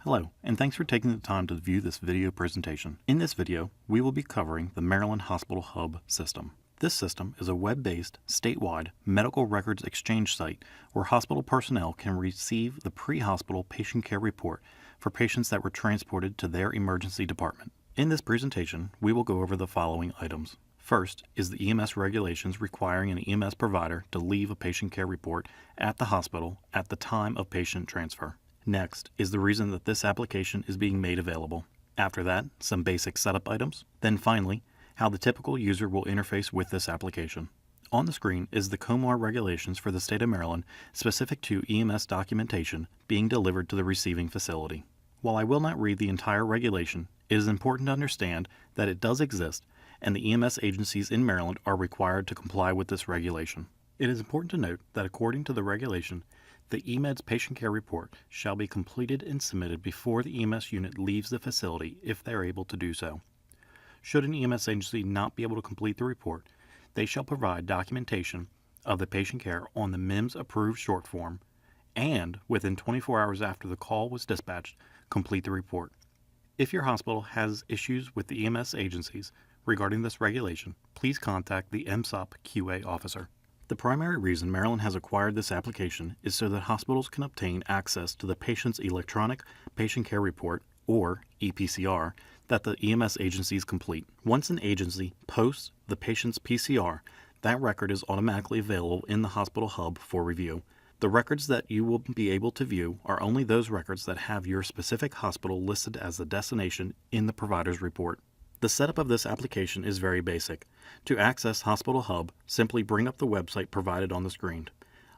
Hello, and thanks for taking the time to view this video presentation. In this video, we will be covering the Maryland Hospital Hub system. This system is a web-based, statewide medical records exchange site where hospital personnel can receive the pre-hospital patient care report for patients that were transported to their emergency department. In this presentation, we will go over the following items. First is the EMS regulations requiring an EMS provider to leave a patient care report at the hospital at the time of patient transfer. Next is the reason that this application is being made available. After that, some basic setup items. Then finally, how the typical user will interface with this application. On the screen is the COMAR regulations for the state of Maryland specific to EMS documentation being delivered to the receiving facility. While I will not read the entire regulation, it is important to understand that it does exist and the EMS agencies in Maryland are required to comply with this regulation. It is important to note that according to the regulation, the EMEDS patient care report shall be completed and submitted before the EMS unit leaves the facility if they are able to do so. Should an EMS agency not be able to complete the report, they shall provide documentation of the patient care on the MIMS approved short form and, within 24 hours after the call was dispatched, complete the report. If your hospital has issues with the EMS agencies regarding this regulation, please contact the MSOP QA officer. The primary reason Maryland has acquired this application is so that hospitals can obtain access to the patient's electronic patient care report, or EPCR, that the EMS agencies complete. Once an agency posts the patient's PCR, that record is automatically available in the hospital hub for review. The records that you will be able to view are only those records that have your specific hospital listed as the destination in the provider's report. The setup of this application is very basic. To access Hospital Hub, simply bring up the website provided on the screen.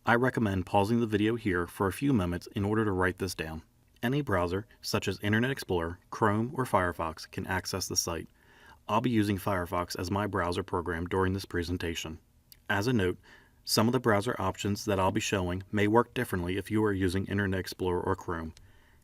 I recommend pausing the video here for a few moments in order to write this down. Any browser, such as Internet Explorer, Chrome, or Firefox, can access the site. I'll be using Firefox as my browser program during this presentation. As a note, some of the browser options that I'll be showing may work differently if you are using Internet Explorer or Chrome.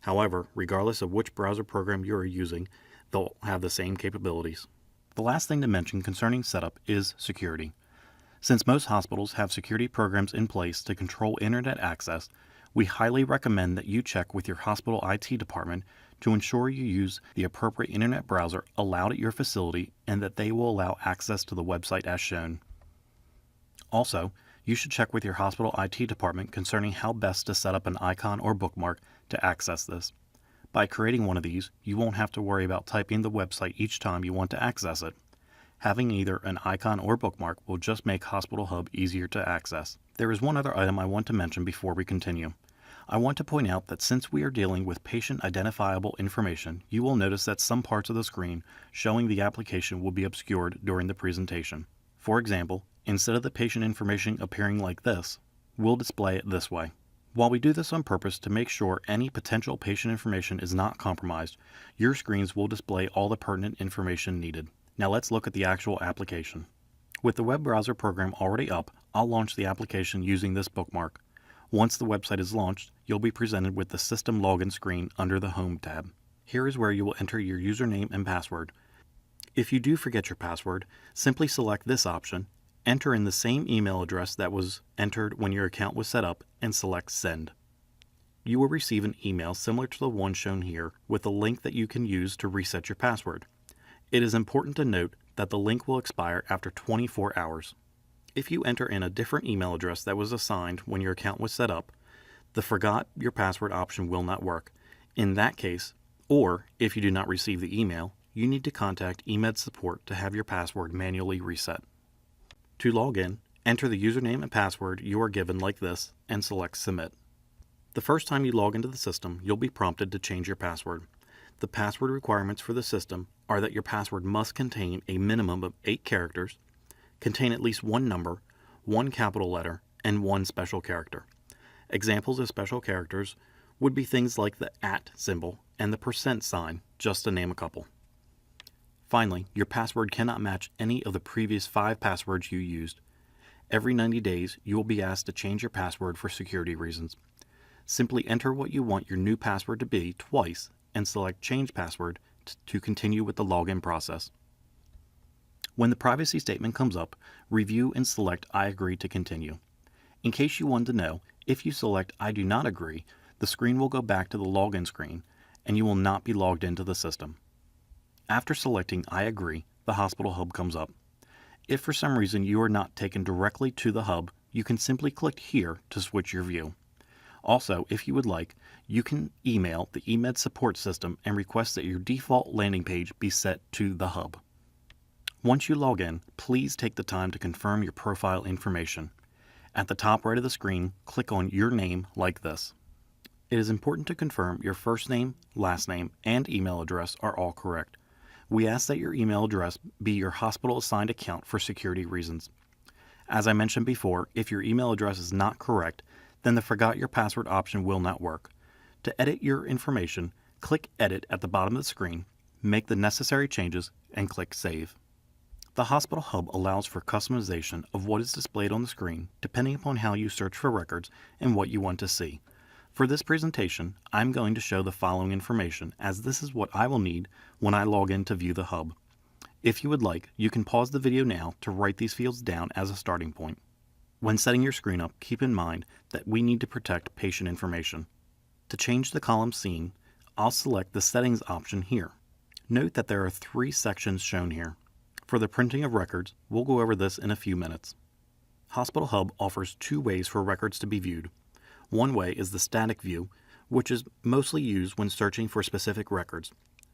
However, regardless of which browser program you are using, they'll have the same capabilities. The last thing to mention concerning setup is security. Since most hospitals have security programs in place to control internet access, we highly recommend that you check with your hospital IT department to ensure you use the appropriate internet browser allowed at your facility and that they will allow access to the website as shown. Also, you should check with your hospital IT department concerning how best to set up an icon or bookmark to access this. By creating one of these, you won't have to worry about typing the website each time you want to access it. Having either an icon or bookmark will just make Hospital Hub easier to access. There is one other item I want to mention before we continue. I want to point out that since we are dealing with patient identifiable information, you will notice that some parts of the screen showing the application will be obscured during the presentation. For example, instead of the patient information appearing like this, we'll display it this way. While we do this on purpose to make sure any potential patient information is not compromised, your screens will display all the pertinent information needed. Now let's look at the actual application. With the web browser program already up, I'll launch the application using this bookmark. Once the website is launched, you'll be presented with the System Login screen under the Home tab. Here is where you will enter your username and password. If you do forget your password, simply select this option, enter in the same email address that was entered when your account was set up, and select Send. You will receive an email similar to the one shown here with a link that you can use to reset your password. It is important to note that the link will expire after 24 hours. If you enter in a different email address that was assigned when your account was set up, the Forgot Your Password option will not work. In that case, or if you do not receive the email, you need to contact EMED support to have your password manually reset. To log in, enter the username and password you are given like this and select Submit. The first time you log into the system, you'll be prompted to change your password. The password requirements for the system are that your password must contain a minimum of 8 characters, contain at least one number, one capital letter, and one special character. Examples of special characters would be things like the @ symbol and the %sign, just to name a couple. Finally, your password cannot match any of the previous 5 passwords you used. Every 90 days, you will be asked to change your password for security reasons. Simply enter what you want your new password to be twice and select Change Password to continue with the login process. When the privacy statement comes up, review and select I agree to continue. In case you want to know, if you select I do not agree, the screen will go back to the login screen and you will not be logged into the system. After selecting I agree, the hospital hub comes up. If for some reason you are not taken directly to the hub, you can simply click here to switch your view. Also, if you would like, you can email the eMed support system and request that your default landing page be set to the hub. Once you log in, please take the time to confirm your profile information. At the top right of the screen, click on your name like this. It is important to confirm your first name, last name, and email address are all correct. We ask that your email address be your hospital-assigned account for security reasons. As I mentioned before, if your email address is not correct, then the Forgot Your Password option will not work. To edit your information, click Edit at the bottom of the screen, make the necessary changes, and click Save. The Hospital Hub allows for customization of what is displayed on the screen depending upon how you search for records and what you want to see. For this presentation, I'm going to show the following information, as this is what I will need when I log in to view the hub. If you would like, you can pause the video now to write these fields down as a starting point. When setting your screen up, keep in mind that we need to protect patient information. To change the column seen, I'll select the Settings option here. Note that there are 3 sections shown here. For the printing of records, we'll go over this in a few minutes. Hospital Hub offers 2 ways for records to be viewed. One way is the static view, which is mostly used when searching for specific records.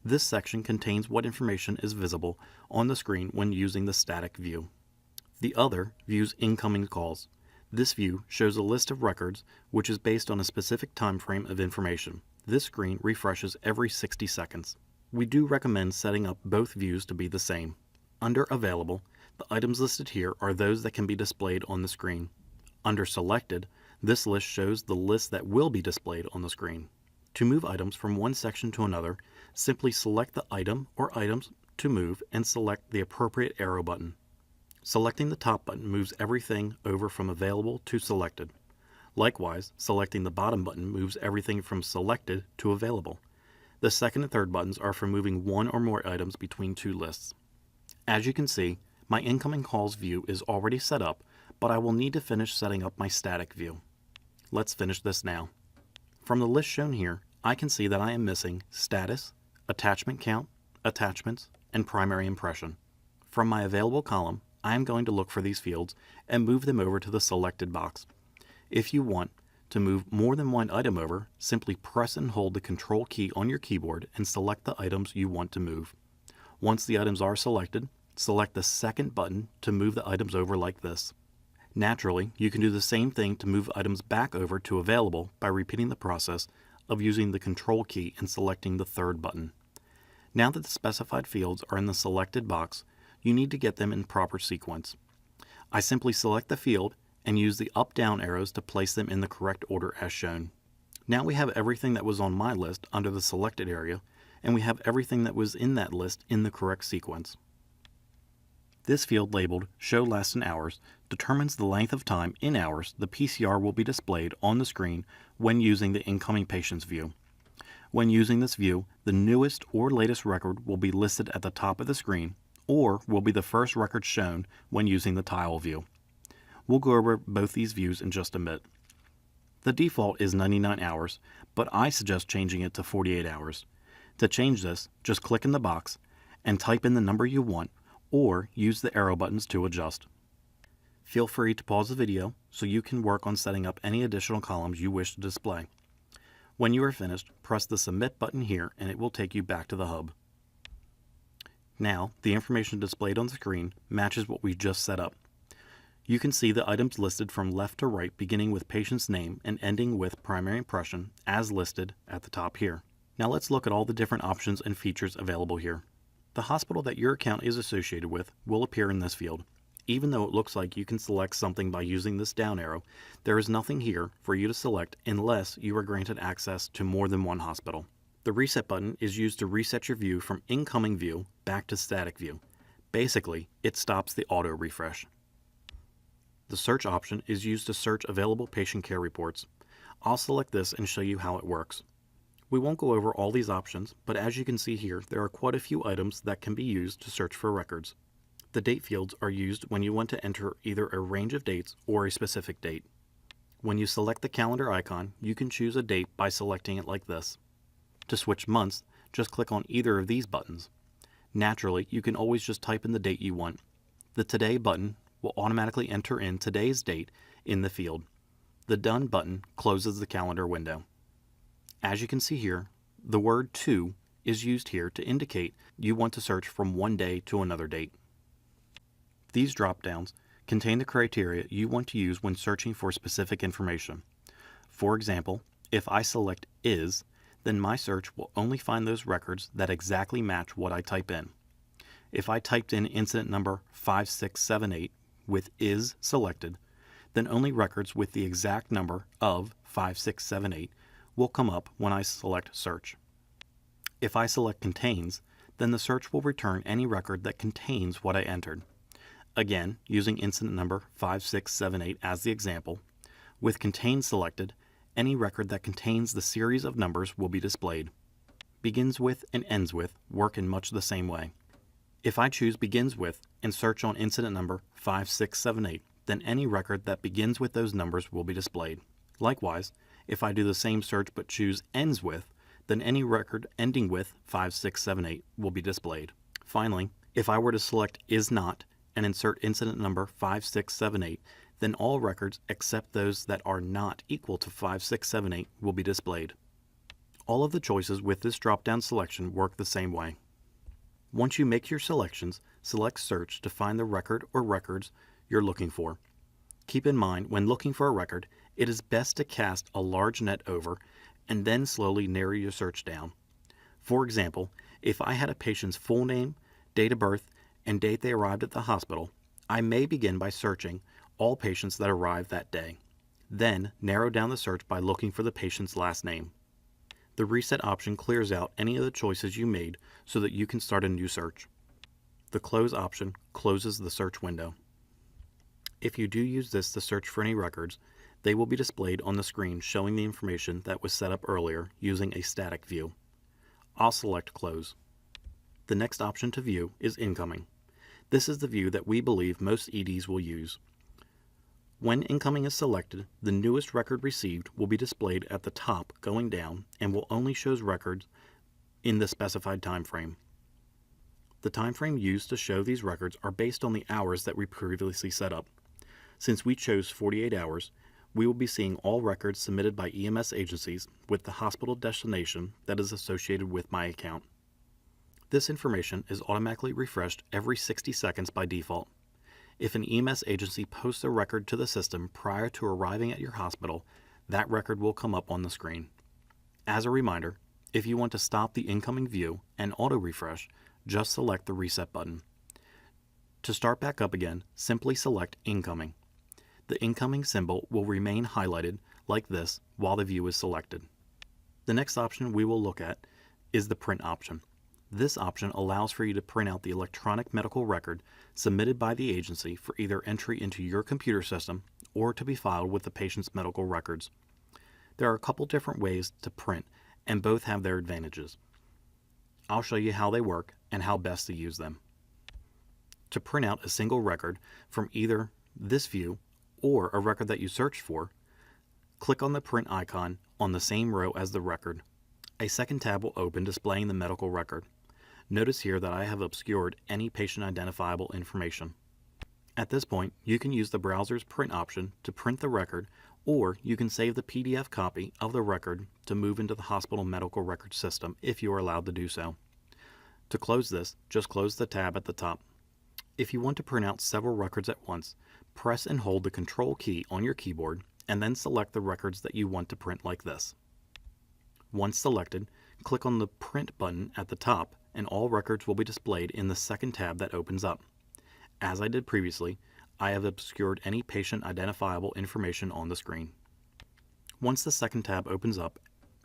This section contains what information is visible on the screen when using the static view. The other views incoming calls. This view shows a list of records which is based on a specific time frame of information. This screen refreshes every 60 seconds. We do recommend setting up both views to be the same. Under Available, the items listed here are those that can be displayed on the screen. Under Selected, this list shows the list that will be displayed on the screen. To move items from one section to another, simply select the item or items to move and select the appropriate arrow button. Selecting the top button moves everything over from Available to Selected. Likewise, selecting the bottom button moves everything from Selected to Available. The second and third buttons are for moving one or more items between 2 lists. As you can see, my incoming calls view is already set up, but I will need to finish setting up my static view. Let's finish this now. From the list shown here, I can see that I am missing Status, Attachment Count, Attachments, and Primary Impression. From my Available column, I am going to look for these fields and move them over to the Selected box. If you want to move more than one item over, simply press and hold the Control key on your keyboard and select the items you want to move. Once the items are selected, select the second button to move the items over like this. Naturally, you can do the same thing to move items back over to Available by repeating the process of using the Control key and selecting the third button. Now that the specified fields are in the selected box, you need to get them in proper sequence. I simply select the field and use the up-down arrows to place them in the correct order as shown. Now we have everything that was on my list under the selected area, and we have everything that was in that list in the correct sequence. This field labeled Show Last in Hours determines the length of time in hours the PCR will be displayed on the screen when using the incoming patient's view. When using this view, the newest or latest record will be listed at the top of the screen or will be the first record shown when using the tile view. We'll go over both these views in just a bit. The default is 99 hours, but I suggest changing it to 48 hours. To change this, just click in the box and type in the number you want, or use the arrow buttons to adjust. Feel free to pause the video so you can work on setting up any additional columns you wish to display. When you are finished, press the Submit button here and it will take you back to the hub. Now, the information displayed on the screen matches what we just set up. You can see the items listed from left to right, beginning with patient's name and ending with primary impression as listed at the top here. Now let's look at all the different options and features available here. The hospital that your account is associated with will appear in this field. Even though it looks like you can select something by using this down arrow, there is nothing here for you to select unless you are granted access to more than one hospital. The Reset button is used to reset your view from incoming view back to static view. Basically, it stops the auto refresh. The Search option is used to search available patient care reports. I'll select this and show you how it works. We won't go over all these options, but as you can see here, there are quite a few items that can be used to search for records. The date fields are used when you want to enter either a range of dates or a specific date. When you select the calendar icon, you can choose a date by selecting it like this. To switch months, just click on either of these buttons. Naturally, you can always just type in the date you want. The Today button will automatically enter in today's date in the field. The Done button closes the calendar window. As you can see here, the word to is used here to indicate you want to search from one day to another date. These drop-downs contain the criteria you want to use when searching for specific information. For example, if I select is, then my search will only find those records that exactly match what I type in. If I typed in incident number 5678 with is selected, then only records with the exact number of 5678 will come up when I select search. If I select contains, then the search will return any record that contains what I entered. Again, using incident number 5678 as the example, with contains selected, any record that contains the series of numbers will be displayed. Begins with and ends with work in much the same way. If I choose begins with and search on incident number 5678, then any record that begins with those numbers will be displayed. Likewise, if I do the same search but choose ends with, then any record ending with 5678 will be displayed. Finally, if I were to select is not and insert incident number 5678, then all records except those that are not equal to 5678 will be displayed. All of the choices with this drop-down selection work the same way. Once you make your selections, select Search to find the record or records you're looking for. Keep in mind, when looking for a record, it is best to cast a large net over and then slowly narrow your search down. For example, if I had a patient's full name, date of birth, and date they arrived at the hospital, I may begin by searching all patients that arrived that day. Then narrow down the search by looking for the patient's last name. The Reset option clears out any of the choices you made so that you can start a new search. The Close option closes the search window. If you do use this to search for any records, they will be displayed on the screen showing the information that was set up earlier using a static view. I'll select Close. The next option to view is Incoming. This is the view that we believe most EDs will use. When Incoming is selected, the newest record received will be displayed at the top going down and will only show records in the specified time frame. The time frame used to show these records are based on the hours that we previously set up. Since we chose 48 hours, we will be seeing all records submitted by EMS agencies with the hospital destination that is associated with my account. This information is automatically refreshed every 60 seconds by default. If an EMS agency posts a record to the system prior to arriving at your hospital, that record will come up on the screen. As a reminder, if you want to stop the incoming view and auto-refresh, just select the Reset button. To start back up again, simply select Incoming. The incoming symbol will remain highlighted like this while the view is selected. The next option we will look at is the Print option. This option allows for you to print out the electronic medical record submitted by the agency for either entry into your computer system or to be filed with the patient's medical records. There are a couple different ways to print, and both have their advantages. I'll show you how they work and how best to use them. To print out a single record from either this view or a record that you searched for, click on the print icon on the same row as the record. A second tab will open displaying the medical record. Notice here that I have obscured any patient identifiable information. At this point, you can use the browser's print option to print the record, or you can save the PDF copy of the record to move into the hospital medical record system if you are allowed to do so. To close this, just close the tab at the top. If you want to print out several records at once, press and hold the Control key on your keyboard and then select the records that you want to print like this. Once selected, click on the Print button at the top and all records will be displayed in the second tab that opens up. As I did previously, I have obscured any patient identifiable information on the screen. Once the second tab opens up,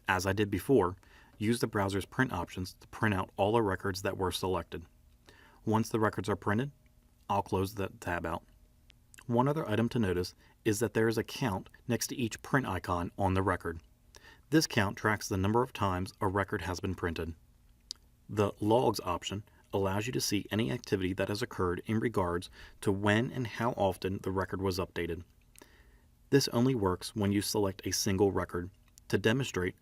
as I did before, use the browser's print options to print out all the records that were selected. Once the records are printed, I'll close the tab out. One other item to notice is that there is a count next to each print icon on the record. This count tracks the number of times a record has been printed. The Logs option allows you to see any activity that has occurred in regards to when and how often the record was updated. This only works when you select a single record. To demonstrate,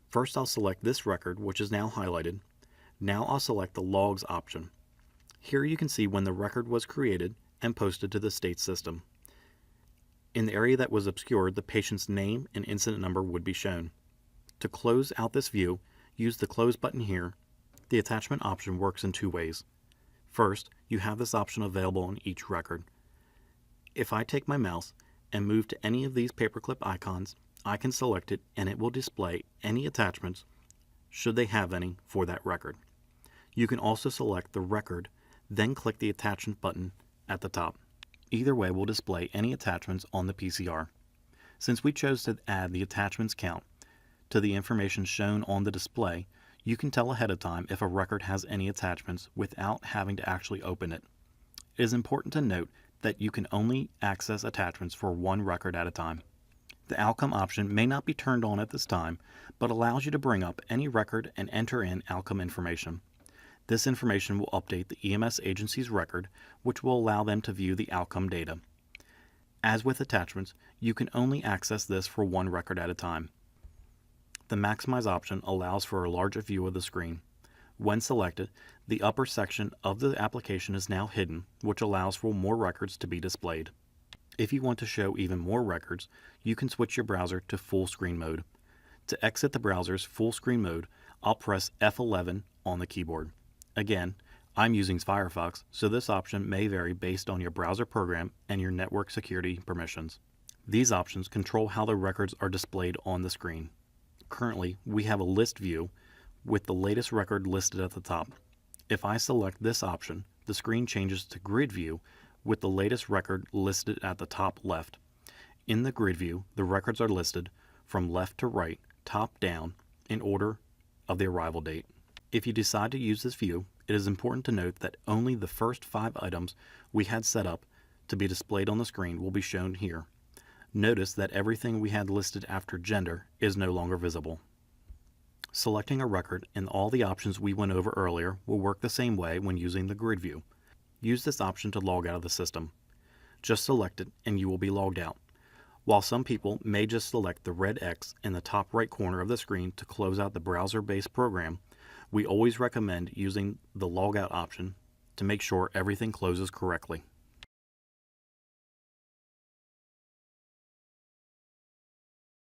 First, I'll select this record, which is now highlighted. Now I'll select the Logs option. Here you can see when the record was created and posted to the state system. In the area that was obscured, the patient's name and incident number would be shown. To close out this view, use the Close button here. The attachment option works in two ways. First, you have this option available on each record. If I take my mouse and move to any of these paperclip icons, I can select it and it will display any attachments, should they have any, for that record. You can also select the record, then click the attachment button at the top. Either way will display any attachments on the PCR. Since we chose to add the attachments count to the information shown on the display, you can tell ahead of time if a record has any attachments without having to actually open it. It is important to note that you can only access attachments for one record at a time. The outcome option may not be turned on at this time, but allows you to bring up any record and enter in outcome information. This information will update the EMS agency's record, which will allow them to view the outcome data. As with attachments, you can only access this for one record at a time. The Maximize option allows for a larger view of the screen. When selected, the upper section of the application is now hidden, which allows for more records to be displayed. If you want to show even more records, you can switch your browser to full screen mode. To exit the browser's full screen mode, I'll press F11 on the keyboard. Again, I'm using Firefox, so this option may vary based on your browser program and your network security permissions. These options control how the records are displayed on the screen. Currently, we have a list view with the latest record listed at the top. If I select this option, the screen changes to grid view with the latest record listed at the top left. In the grid view, the records are listed from left to right, top down, in order of the arrival date. If you decide to use this view, it is important to note that only the first 5 items we had set up to be displayed on the screen will be shown here. Notice that everything we had listed after gender is no longer visible. Selecting a record and all the options we went over earlier will work the same way when using the grid view. Use this option to log out of the system. Just select it and you will be logged out. While some people may just select the red X in the top right corner of the screen to close out the browser-based program, we always recommend using the logout option to make sure everything closes correctly.